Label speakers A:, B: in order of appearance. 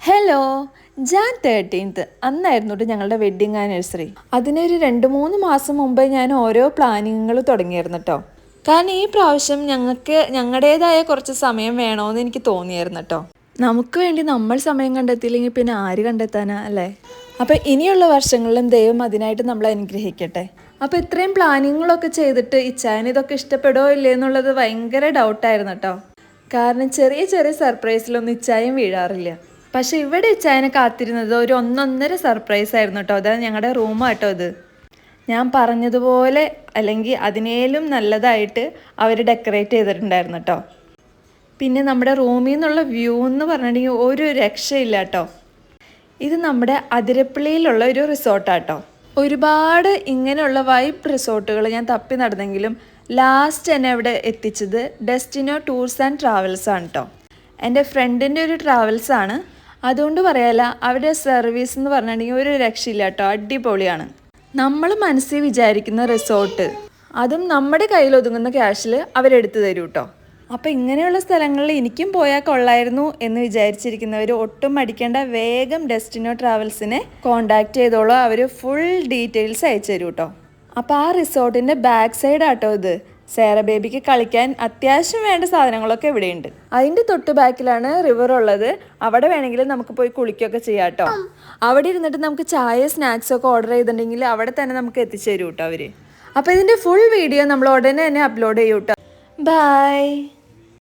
A: Hello, Jan 13th അന്നായിരുന്നു ഞങ്ങളുടെ wedding anniversary. അതിനൊരു 2-3 മാസം മുമ്പേ ഞാൻ ഓരോ പ്ലാനിങ്ങുകൾ തുടങ്ങിയായിരുന്നു കേട്ടോ. കാരണം ഈ പ്രാവശ്യം ഞങ്ങൾക്ക് ഞങ്ങളുടേതായ കുറച്ച് സമയം വേണമെന്ന് എനിക്ക് തോന്നിയായിരുന്നു കേട്ടോ. നമുക്ക് വേണ്ടി നമ്മൾ സമയം കണ്ടെത്തിയില്ലെങ്കിൽ പിന്നെ ആര് കണ്ടെത്താനാ അല്ലേ? അപ്പോൾ ഇനിയുള്ള വർഷങ്ങളിലും ദൈവം അതിനായിട്ട് നമ്മളെ അനുഗ്രഹിക്കട്ടെ. അപ്പോൾ ഇത്രയും പ്ലാനിങ്ങുകളൊക്കെ ചെയ്തിട്ട് ഇച്ചായന് ഇതൊക്കെ ഇഷ്ടപ്പെടുമോ ഇല്ലേ എന്നുള്ളത് ഭയങ്കര ഡൗട്ടായിരുന്നു കേട്ടോ. കാരണം ചെറിയ ചെറിയ സർപ്രൈസിലൊന്നും ഇച്ചായം വീഴാറില്ല. പക്ഷെ ഇവിടെ ഇച്ചായനെ കാത്തിരുന്നത് ഒരു 1.5 സർപ്രൈസ് ആയിരുന്നു കേട്ടോ. അതായത് ഞങ്ങളുടെ റൂമാട്ടോ ഇത്. ഞാൻ പറഞ്ഞതുപോലെ അല്ലെങ്കിൽ അതിനേലും നല്ലതായിട്ട് അവർ ഡെക്കറേറ്റ് ചെയ്തിട്ടുണ്ടായിരുന്നു കേട്ടോ. പിന്നെ നമ്മുടെ റൂമിൽ നിന്നുള്ള വ്യൂ എന്ന് പറഞ്ഞിട്ടുണ്ടെങ്കിൽ ഒരു രക്ഷയില്ല കേട്ടോ. ഇത് നമ്മുടെ അതിരപ്പള്ളിയിലുള്ള ഒരു റിസോർട്ടാട്ടോ. ഒരുപാട് ഇങ്ങനെയുള്ള വൈബ് റിസോർട്ടുകൾ ഞാൻ തപ്പി നടന്നെങ്കിലും ലാസ്റ്റ് എന്നെ ഇവിടെ എത്തിച്ചത് ഡെസ്റ്റിനോ ടൂർസ് ആൻഡ് ട്രാവൽസ് ആണ് കേട്ടോ. എൻ്റെ ഫ്രണ്ടിൻ്റെ ഒരു ട്രാവൽസാണ്. അതുകൊണ്ട് പറയാല്ല, അവരുടെ സർവീസ് എന്ന് പറഞ്ഞിട്ടുണ്ടെങ്കിൽ ഒരു രക്ഷയില്ല കേട്ടോ. അടിപൊളിയാണ്. നമ്മൾ മനസ്സിൽ വിചാരിക്കുന്ന റിസോർട്ട്, അതും നമ്മുടെ കയ്യിൽ ഒതുങ്ങുന്ന ക്യാഷിൽ അവരെടുത്ത് തരും കേട്ടോ. അപ്പോൾ ഇങ്ങനെയുള്ള സ്ഥലങ്ങളിൽ എനിക്കും പോയാൽ കൊള്ളായിരുന്നു എന്ന് വിചാരിച്ചിരിക്കുന്നവർ ഒട്ടും മടിക്കേണ്ട, വേഗം ഡെസ്റ്റിനോ ട്രാവൽസിനെ കോണ്ടാക്ട് ചെയ്തോളൂ. അവർ ഫുൾ ഡീറ്റെയിൽസ് അയച്ചു തരും കേട്ടോ. അപ്പോൾ ആ റിസോർട്ടിൻ്റെ ബാക്ക് സൈഡ് ആട്ടോ ഇത്. സേറ ബേബിക്ക് കളിക്കാൻ അത്യാവശ്യം വേണ്ട സാധനങ്ങളൊക്കെ ഇവിടെയുണ്ട്. അതിൻ്റെ തൊട്ട് ബാക്കിലാണ് റിവർ ഉള്ളത്. അവിടെ വേണമെങ്കിൽ നമുക്ക് പോയി കുളിക്കുകയൊക്കെ ചെയ്യാം കേട്ടോ. അവിടെ ഇരുന്നിട്ട് നമുക്ക് ചായ സ്നാക്സൊക്കെ ഓർഡർ ചെയ്തിട്ടുണ്ടെങ്കിൽ അവിടെ തന്നെ നമുക്ക് എത്തിച്ചു തരും കേട്ടോ അവർ. അപ്പോൾ ഇതിൻ്റെ ഫുൾ വീഡിയോ നമ്മൾ ഉടനെ തന്നെ അപ്ലോഡ് ചെയ്യും കേട്ടോ. ബൈ.